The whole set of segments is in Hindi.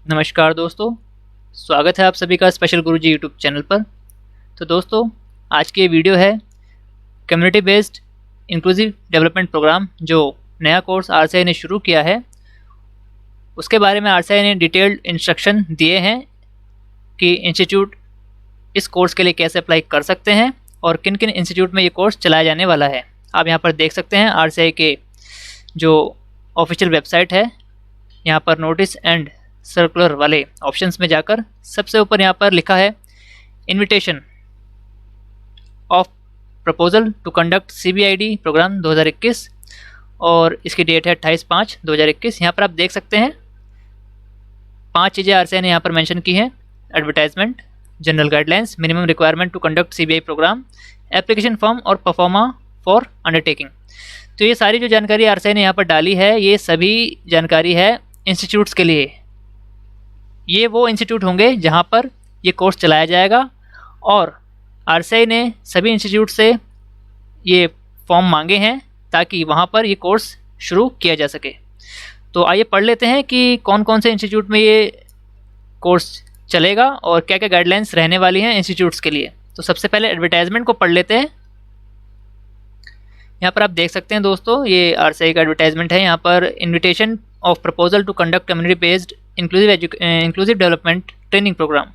नमस्कार दोस्तों, स्वागत है आप सभी का स्पेशल गुरुजी यूट्यूब चैनल पर। तो दोस्तों, आज की ये वीडियो है community based inclusive development program जो नया कोर्स आरसीआई ने शुरू किया है, उसके बारे में आरसीआई ने डिटेल्ड इंस्ट्रक्शन दिए हैं कि इंस्टीट्यूट इस कोर्स के लिए कैसे अप्लाई कर सकते हैं और किन किन इंस्टीट्यूट में ये कोर्स चलाया जाने वाला है। आप यहाँ पर देख सकते हैं आरसीआई के जो ऑफिशियल वेबसाइट है, यहाँ पर नोटिस एंड सर्कुलर वाले ऑप्शंस में जाकर सबसे ऊपर यहाँ पर लिखा है invitation of proposal to conduct CBID program 2021 और इसकी डेट है 28/5/2021। यहाँ पर आप देख सकते हैं 5 चीज़ें आरसीआई ने यहाँ पर मेंशन की हैं: advertisement, general guidelines, minimum requirement to conduct CBI program, application form और परफॉर्मा फॉर अंडरटेकिंग। तो ये सारी जो जानकारी आरसीआई ने यहाँ पर डाली है, ये सभी जानकारी है इंस्टीट्यूट्स के लिए। ये वो इंस्टीट्यूट होंगे जहाँ पर ये कोर्स चलाया जाएगा और आरसीआई ने सभी इंस्टीट्यूट से ये फॉर्म मांगे हैं ताकि वहाँ पर ये कोर्स शुरू किया जा सके। तो आइए पढ़ लेते हैं कि कौन कौन से इंस्टीट्यूट में ये कोर्स चलेगा और क्या क्या गाइडलाइंस रहने वाली हैं इंस्टीट्यूट्स के लिए। तो सबसे पहले एडवर्टाइजमेंट को पढ़ लेते हैं। यहाँ पर आप देख सकते हैं दोस्तों, ये आरसीआई का एडवर्टाइजमेंट है। यहाँ पर invitation of proposal to conduct community based inclusive development training program.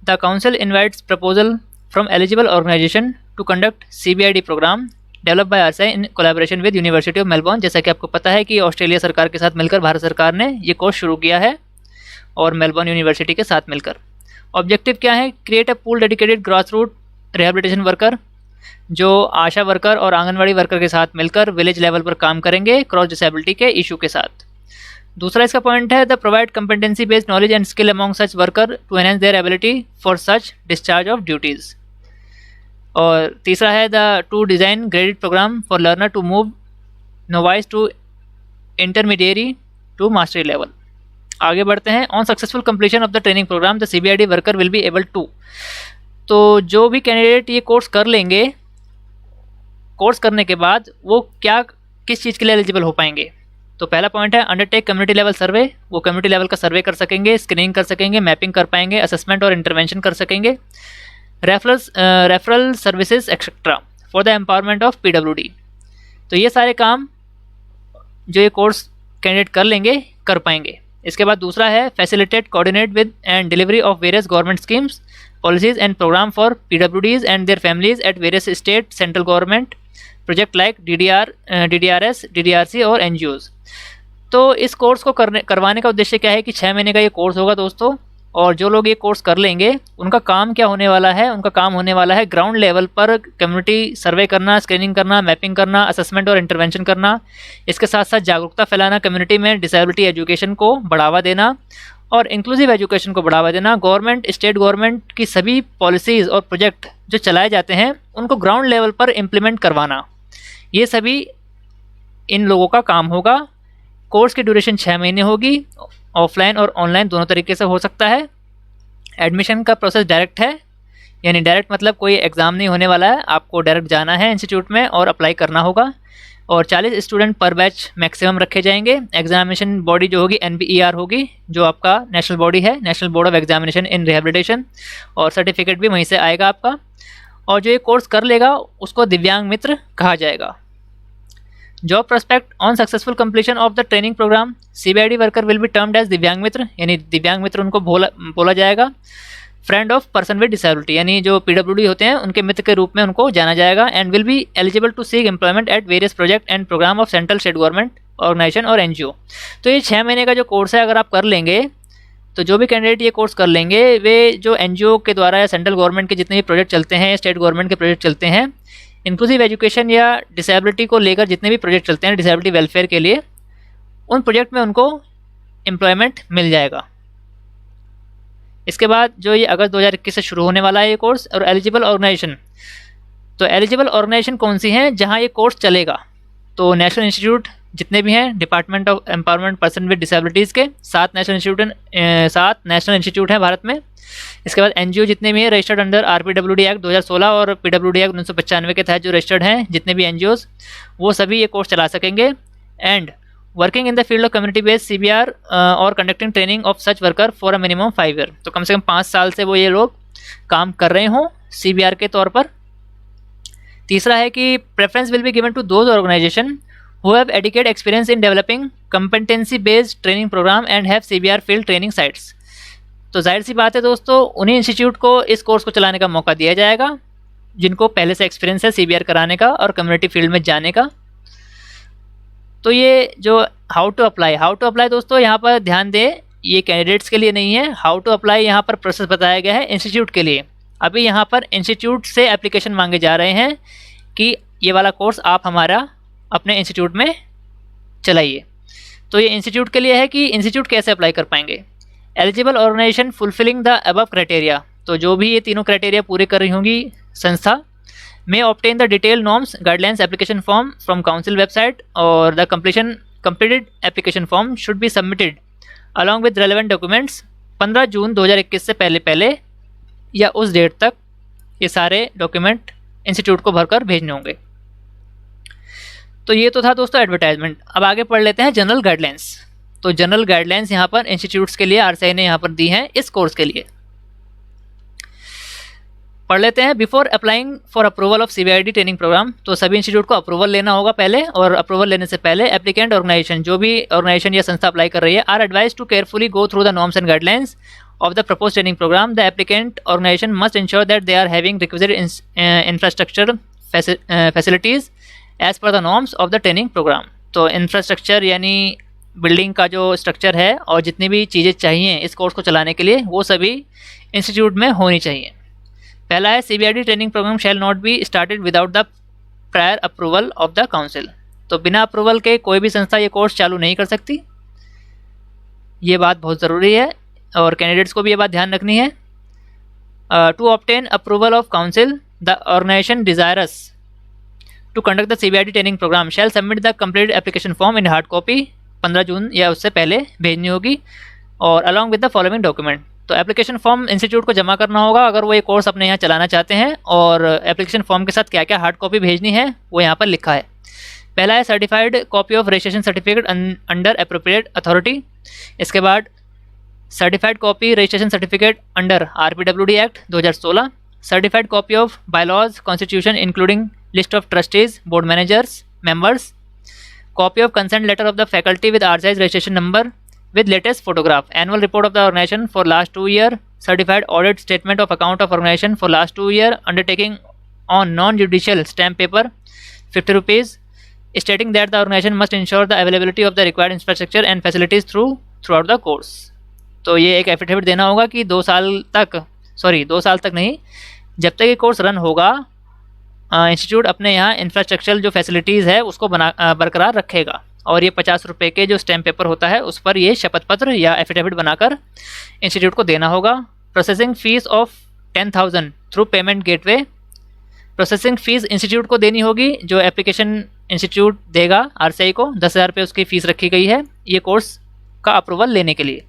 The council invites proposal from eligible organization to conduct CBID program developed by RCI in collaboration with University of Melbourne। जैसा कि आपको पता है कि ऑस्ट्रेलिया सरकार के साथ मिलकर भारत सरकार ने ये कोर्स शुरू किया है और मेलबर्न यूनिवर्सिटी के साथ मिलकर। ऑब्जेक्टिव क्या है? Create a pool dedicated grass root rehabilitation worker, जो आशा वर्कर और आंगनवाड़ी वर्कर के साथ मिलकर विलेज लेवल पर काम करेंगे क्रॉस डिसेबिलिटी के इशू के साथ। दूसरा इसका पॉइंट है the provide competency based knowledge and skill among such worker to enhance their ability for such discharge of duties. और तीसरा है the to design graded program for learner to move novice to intermediary to mastery level. आगे बढ़ते हैं। On successful completion of the training program the CBID worker will be able to. तो जो भी कैंडिडेट ये कोर्स कर लेंगे, कोर्स करने के बाद वो किस चीज़ के लिए एलिजिबल हो पाएंगे। तो पहला पॉइंट है अंडरटेक कम्युनिटी लेवल सर्वे। वो कम्युनिटी लेवल का सर्वे कर सकेंगे, स्क्रीनिंग कर सकेंगे, मैपिंग कर पाएंगे, असेसमेंट और इंटरवेंशन कर सकेंगे, referral services etcetera for the empowerment of PWD. तो ये सारे काम जो ये कोर्स कैंडिडेट कर लेंगे कर पाएंगे। इसके बाद दूसरा है facilitate, coordinate with and delivery of various government schemes, policies and program for PwDs and their families at various state central government project like DDRS, DDRC और NGOs। तो इस कोर्स को करवाने का उद्देश्य क्या है कि 6 महीने का ये कोर्स होगा दोस्तों, और जो लोग ये कोर्स कर लेंगे उनका काम क्या होने वाला है? उनका काम होने वाला है ग्राउंड लेवल पर कम्युनिटी सर्वे करना, स्क्रीनिंग करना, मैपिंग करना, असेसमेंट और इंटरवेंशन करना। इसके साथ साथ जागरूकता फैलाना, कम्युनिटी में डिसेबिलिटी एजुकेशन को बढ़ावा देना और इंक्लूसिव एजुकेशन को बढ़ावा देना। गवर्नमेंट, स्टेट गवर्नमेंट की सभी पॉलिसीज़ और प्रोजेक्ट जो चलाए जाते हैं उनको ग्राउंड लेवल पर इम्प्लीमेंट करवाना, ये सभी इन लोगों का काम होगा। कोर्स की ड्यूरेशन 6 महीने होगी, ऑफलाइन और ऑनलाइन दोनों तरीके से हो सकता है। एडमिशन का प्रोसेस डायरेक्ट है, यानी डायरेक्ट मतलब कोई एग्ज़ाम नहीं होने वाला है, आपको डायरेक्ट जाना है इंस्टीट्यूट में और अप्लाई करना होगा। और 40 स्टूडेंट पर बैच मैक्सिमम रखे जाएंगे। एग्जामिनेशन बॉडी जो होगी NBER होगी, जो आपका नेशनल बॉडी है, national board of examination in rehabilitation, और सर्टिफिकेट भी वहीं से आएगा आपका। और जो ये कोर्स कर लेगा उसको दिव्यांग मित्र कहा जाएगा। Job prospect on successful completion of the training program CBID worker will be termed as दिव्यांग मित्र, यानी दिव्यांग मित्र उनको बोला जाएगा। Friend of person with disability, यानी जो पीडब्ल्यूडी होते हैं उनके मित्र के रूप में उनको जाना जाएगा। And will be eligible to seek employment at various project and program of central state government organisation और NGO। तो ये 6 महीने का जो कोर्स है, अगर आप कर लेंगे तो जो भी कैंडिडेट ये कोर्स कर लेंगे वे जो NGO के द्वारा या सेंट्रल गवर्नमेंट के जितने भी प्रोजेक्ट चलते हैं, स्टेट गवर्नमेंट के प्रोजेक्ट चलते हैं, इंक्लूसिव एजुकेशन या डिसेबिलिटी को लेकर जितने भी प्रोजेक्ट चलते हैं डिसेबिलिटी वेलफेयर के लिए, उन प्रोजेक्ट में उनको एम्प्लॉयमेंट मिल जाएगा। इसके बाद जो ये अगस्त 2021 से शुरू होने वाला है ये कोर्स। और एलिजिबल ऑर्गेनाइजेशन, तो एलिजिबल ऑर्गेनाइजेशन कौन सी हैं जहाँ ये कोर्स चलेगा? तो नेशनल इंस्टीट्यूट जितने भी हैं, department of empowerment person with disabilities के 7 नेशनल इंस्टीट्यूट हैं भारत में। इसके बाद NGO जितने भी हैं रजिस्टर्ड अंडर RPWD एक्ट 2016 और PWD एक्ट 1995 के तहत जो रजिस्टर्ड हैं जितने भी NGOs, वो सभी ये कोर्स चला सकेंगे। And working in the field of community based CBR और conducting training of such worker for a minimum 5 year. तो कम से कम 5 साल से वो ये लोग काम कर रहे हों CBR के तौर पर। तीसरा है कि preference will be given to those organisation who have adequate experience in developing competency based training program and have CBR field training sites। तो जाहिर सी बात है दोस्तों, उन्हीं इंस्टीट्यूट को इस कोर्स को चलाने का मौका दिया जाएगा जिनको पहले से एक्सपीरियंस है CBR कराने का और कम्युनिटी फील्ड में जाने का। तो ये जो हाउ टू अप्लाई दोस्तों, यहाँ पर ध्यान दें, ये कैंडिडेट्स के लिए नहीं है। हाउ टू अप्लाई यहाँ पर प्रोसेस बताया गया है इंस्टीट्यूट के लिए। अभी यहाँ पर इंस्टीट्यूट से एप्लीकेशन मांगे जा रहे हैं कि ये वाला कोर्स आप हमारा अपने इंस्टीट्यूट में चलाइए। तो ये इंस्टीट्यूट के लिए है कि इंस्टीट्यूट कैसे अप्लाई कर पाएंगे। Eligible organisation fulfilling the above criteria, तो जो भी ये तीनों क्राइटेरिया पूरे कर रही होंगी संस्था, may obtain the detailed norms guidelines application form from council website, or the completed application form should be submitted along with relevant documents 15 जून 2021 से पहले या उस डेट तक ये सारे डॉक्यूमेंट इंस्टीट्यूट को भरकर भेजने होंगे। तो ये तो था दोस्तों एडवर्टाइजमेंट। अब आगे पढ़ लेते हैं जनरल गाइडलाइंस। तो जनरल गाइडलाइंस यहाँ पर इंस्टीट्यूट्स के लिए RCI ने यहाँ पर दी हैं इस कोर्स के लिए। पढ़ लेते हैं। Before applying for approval of CBID training program, तो सभी इंस्टीट्यूट को अप्रूवल लेना होगा पहले, और अप्रूवल लेने से पहले एप्लीकेंट ऑर्गेनाइजेशन, जो भी ऑर्गेनाइजेशन या संस्था अप्लाई कर रही है, are advise to carefully go through the norms and guidelines of the proposed training program. The applicant organization must ensure that they are having requisite infrastructure facilities as per the norms of the training program। तो इंफ्रास्ट्रक्चर यानी बिल्डिंग का जो स्ट्रक्चर है और जितनी भी चीज़ें चाहिए इस कोर्स को चलाने के लिए वो सभी इंस्टीट्यूट में होनी चाहिए। पहला है CBID training program shall not be started without the prior approval of the council. तो बिना अप्रूवल के कोई भी संस्था ये कोर्स चालू नहीं कर सकती। ये बात बहुत ज़रूरी है और कैंडिडेट्स को भी ये बात ध्यान रखनी है। To obtain approval of council, the organisation desirous to conduct the CBID training program shall submit the complete application form in hard copy 15 June या उससे पहले भेजनी होगी, और along with the following document. तो एप्लीकेशन फॉर्म इंस्टीट्यूट को जमा करना होगा अगर वो ये कोर्स अपने यहाँ चलाना चाहते हैं, और एप्लीकेशन फॉर्म के साथ क्या क्या हार्ड कॉपी भेजनी है वो यहाँ पर लिखा है। पहला है certified copy of registration certificate under appropriate authority. इसके बाद certified copy registration certificate under RPWD act 2016, certified copy of bylaws constitution including list of trustees, board managers, members, copy of consent letter of the faculty with RCI registration number with latest photograph, annual report of the organization for last 2 year, certified audit statement of account of organization for last 2 year, undertaking on non-judicial stamp paper 50 rupees, stating that the organization must ensure the availability of the required infrastructure and facilities throughout the course। तो ये एक एफिडेविट देना होगा कि 2 साल तक नहीं, जब तक ये कोर्स रन होगा इंस्टीट्यूट अपने यहाँ इंफ्रास्ट्रक्चर जो फैसिलिटीज़ है उसको बरकरार रखेगा, और ये 50 रुपये के जो स्टैम्प पेपर होता है उस पर ये शपथ पत्र या एफिडेविट बनाकर इंस्टीट्यूट को देना होगा। Processing fees of 10,000 through payment gateway. Processing fees institute को देनी होगी, जो एप्लीकेशन इंस्टीट्यूट देगा RCI को 10,000 रुपये उसकी फ़ीस रखी गई है ये कोर्स का अप्रूवल लेने के लिए।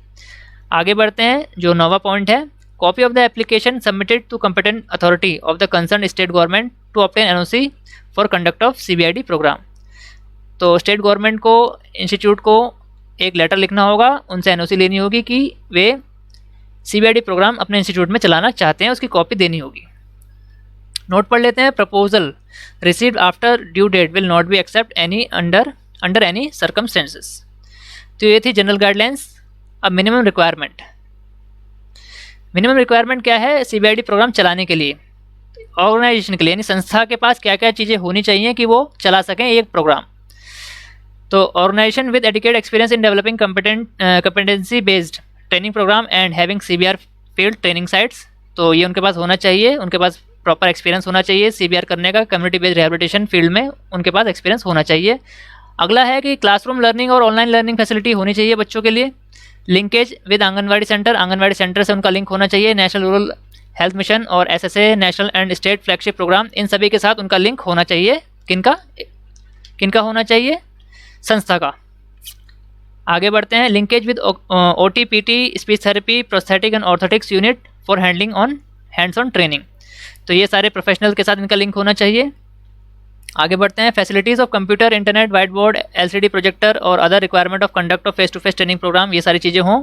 आगे बढ़ते हैं, जो 9वां पॉइंट है, copy of the application submitted to competent authority of the concern state government to obtain NOC for conduct of CBID program. तो स्टेट गवर्नमेंट को इंस्टीट्यूट को एक लेटर लिखना होगा, उनसे NOC लेनी होगी कि वे CBID प्रोग्राम अपने इंस्टीट्यूट में चलाना चाहते हैं, उसकी कॉपी देनी होगी। नोट पढ़ लेते हैं। Proposal received after due date will not be accept any under any circumstances. तो ये थी जनरल गाइडलाइंस। अब मिनिमम रिक्वायरमेंट क्या है CBID प्रोग्राम चलाने के लिए, ऑर्गेनाइजेशन के लिए, यानी संस्था के पास क्या क्या चीज़ें होनी चाहिए कि वो चला सकें एक प्रोग्राम। तो organisation with adequate experience in developing competency based training program and having CBR field training sites. तो ये उनके पास होना चाहिए, उनके पास प्रॉपर एक्सपीरियंस होना चाहिए CBR करने का, कम्युनिटी बेस्ड रिहेबिलिटेशन फील्ड में उनके पास एक्सपीरियंस होना चाहिए। अगला है कि क्लासरूम लर्निंग और ऑनलाइन लर्निंग फैसिलिटी होनी चाहिए बच्चों के लिए। लिंकेज विद आंगनवाड़ी सेंटर से उनका लिंक होना चाहिए। नेशनल रूरल हेल्थ मिशन और SSA national and state flagship program, इन सभी के साथ उनका लिंक होना चाहिए। किनका होना चाहिए? संस्था का। आगे बढ़ते हैं, linkage with OT PT speech therapy prosthetic and orthotics unit for hands on training. तो ये सारे प्रोफेशनल के साथ इनका लिंक होना चाहिए। आगे बढ़ते हैं। Facilities of computer, internet, white board, LCD projector और other requirement of conduct of face to face training program, ये सारी चीज़ें हों।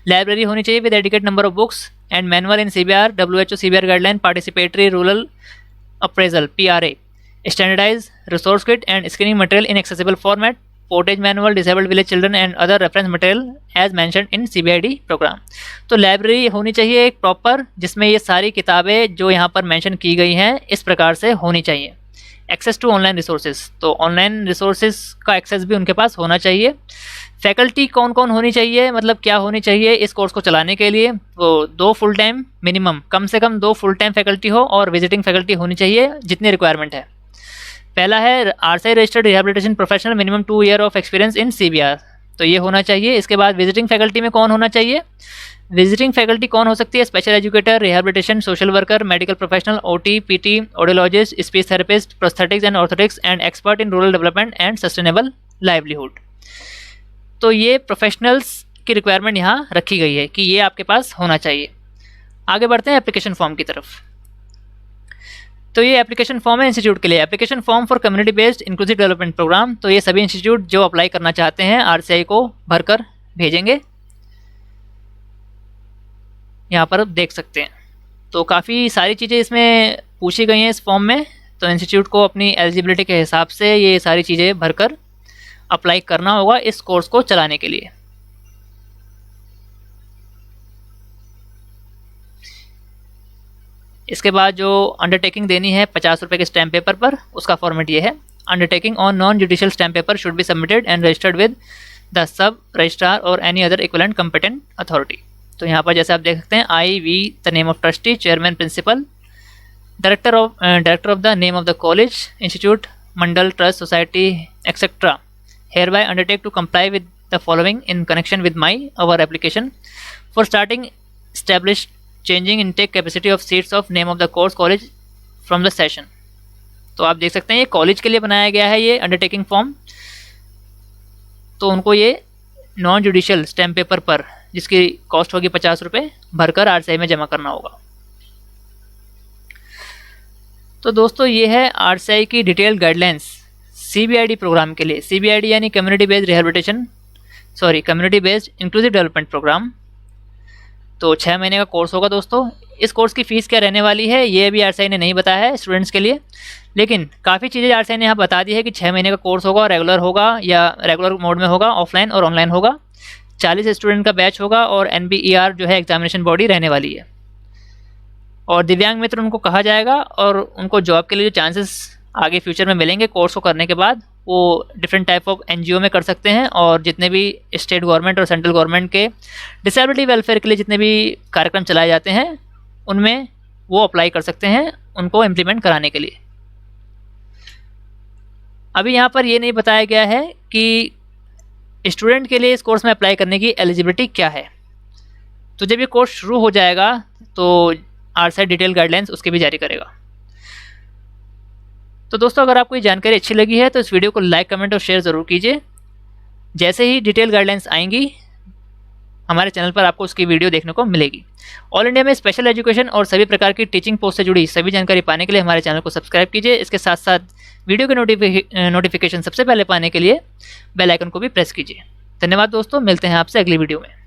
लाइब्रेरी होनी चाहिए with adequate number of books and manual in CBR, WHO CBR guideline, participatory rural appraisal PRA, standardize resource kit and screening material in accessible format, portage manual, disabled village children and other reference material as mentioned in CBID program. तो लाइब्रेरी होनी चाहिए एक प्रॉपर, जिसमें ये सारी किताबें जो यहाँ पर मेंशन की गई हैं इस प्रकार से होनी चाहिए। एक्सेस टू ऑनलाइन रिसोर्सेज, तो ऑनलाइन रिसोर्सेज का एक्सेस भी उनके पास होना चाहिए। फैकल्टी कौन कौन होनी चाहिए, मतलब क्या होनी चाहिए इस कोर्स को चलाने के लिए, वो 2 फुल टाइम मिनिमम, कम से कम 2 फुल टाइम फैकल्टी हो और विजिटिंग फैकल्टी होनी चाहिए जितनी रिक्वायरमेंट है। पहला है RSI registered rehabilitation professional, minimum 2 year of experience in CBR, तो ये होना चाहिए। इसके बाद विजिटिंग फैकल्टी में कौन होना चाहिए, विजिटिंग फैकल्टी कौन हो सकती है, special educator, rehabilitation, social worker, medical professional, OT, PT, audiologist, speech therapist, prosthetics and orthotics and expert in rural development and sustainable livelihood. तो ये प्रोफेशनल्स की रिक्वायरमेंट यहाँ रखी गई है कि ये आपके पास होना चाहिए। आगे बढ़ते हैं एप्लीकेशन फॉर्म की तरफ। तो ये एप्लीकेशन फॉर्म है इंस्टीट्यूट के लिए, application form for community based inclusive development program. तो ये सभी इंस्टीट्यूट जो अप्लाई करना चाहते हैं RCI को भरकर भेजेंगे, यहाँ पर आप देख सकते हैं। तो काफ़ी सारी चीज़ें इसमें पूछी गई हैं इस फॉर्म में, तो इंस्टीट्यूट को अपनी एलिजिबिलिटी के हिसाब से ये सारी चीज़ें भरकर अप्लाई करना होगा इस कोर्स को चलाने के लिए। इसके बाद जो अंडरटेकिंग देनी है 50 रुपये के स्टैम्प पेपर पर, उसका फॉर्मेट ये है। Undertaking on non judicial stamp paper should be submitted and registered with the sub registrar और any other equivalent competent authority. तो यहाँ पर जैसे आप देख सकते हैं, I.V. The name of trustee, chairman principal, director of the name of the college, institute, मंडल, trust, society etcetera hereby undertake to comply with the following in connection with our application for starting established changing intake capacity of seats of name of the course college from the session। तो आप देख सकते हैं ये कॉलेज के लिए बनाया गया है ये अंडरटेकिंग फॉर्म। तो उनको ये नॉन जुडिशियल स्टैम्प पेपर पर, जिसकी कॉस्ट होगी 50 रुपये, भरकर RCI में जमा करना होगा। तो दोस्तों ये है RCI की डिटेल गाइडलाइंस CBID प्रोग्राम के लिए। CBID यानी community based inclusive development program. तो 6 महीने का कोर्स होगा दोस्तों। इस कोर्स की फ़ीस क्या रहने वाली है ये अभी RCI ने नहीं बताया है स्टूडेंट्स के लिए, लेकिन काफ़ी चीज़ें RCI ने यहाँ बता दी है कि 6 महीने का कोर्स होगा, रेगुलर होगा या रेगुलर मोड में होगा, ऑफलाइन और ऑनलाइन होगा, 40 स्टूडेंट का बैच होगा और NBER जो है एग्जामिनेशन बॉडी रहने वाली है। और दिव्यांग मित्र उनको कहा जाएगा और उनको जॉब के लिए जो चांसेस आगे फ्यूचर में मिलेंगे कोर्स को करने के बाद, वो डिफरेंट टाइप ऑफ NGO में कर सकते हैं, और जितने भी स्टेट गवर्नमेंट और सेंट्रल गवर्नमेंट के डिसेबिलिटी वेलफेयर के लिए जितने भी कार्यक्रम चलाए जाते हैं उनमें वो अप्लाई कर सकते हैं उनको इम्प्लीमेंट कराने के लिए। अभी यहाँ पर ये नहीं बताया गया है कि स्टूडेंट के लिए इस कोर्स में अप्लाई करने की एलिजिबिलिटी क्या है। तो जब ये कोर्स शुरू हो जाएगा तो RCI डिटेल गाइडलाइंस उसके भी जारी करेगा। तो दोस्तों अगर आपको ये जानकारी अच्छी लगी है तो इस वीडियो को लाइक, कमेंट और शेयर ज़रूर कीजिए। जैसे ही डिटेल गाइडलाइंस आएंगी हमारे चैनल पर आपको उसकी वीडियो देखने को मिलेगी। ऑल इंडिया में स्पेशल एजुकेशन और सभी प्रकार की टीचिंग पोस्ट से जुड़ी सभी जानकारी पाने के लिए हमारे चैनल को सब्सक्राइब कीजिए। इसके साथ साथ वीडियो के नोटिफिकेशन सबसे पहले पाने के लिए बेल आइकन को भी प्रेस कीजिए। धन्यवाद दोस्तों, मिलते हैं आपसे अगली वीडियो में।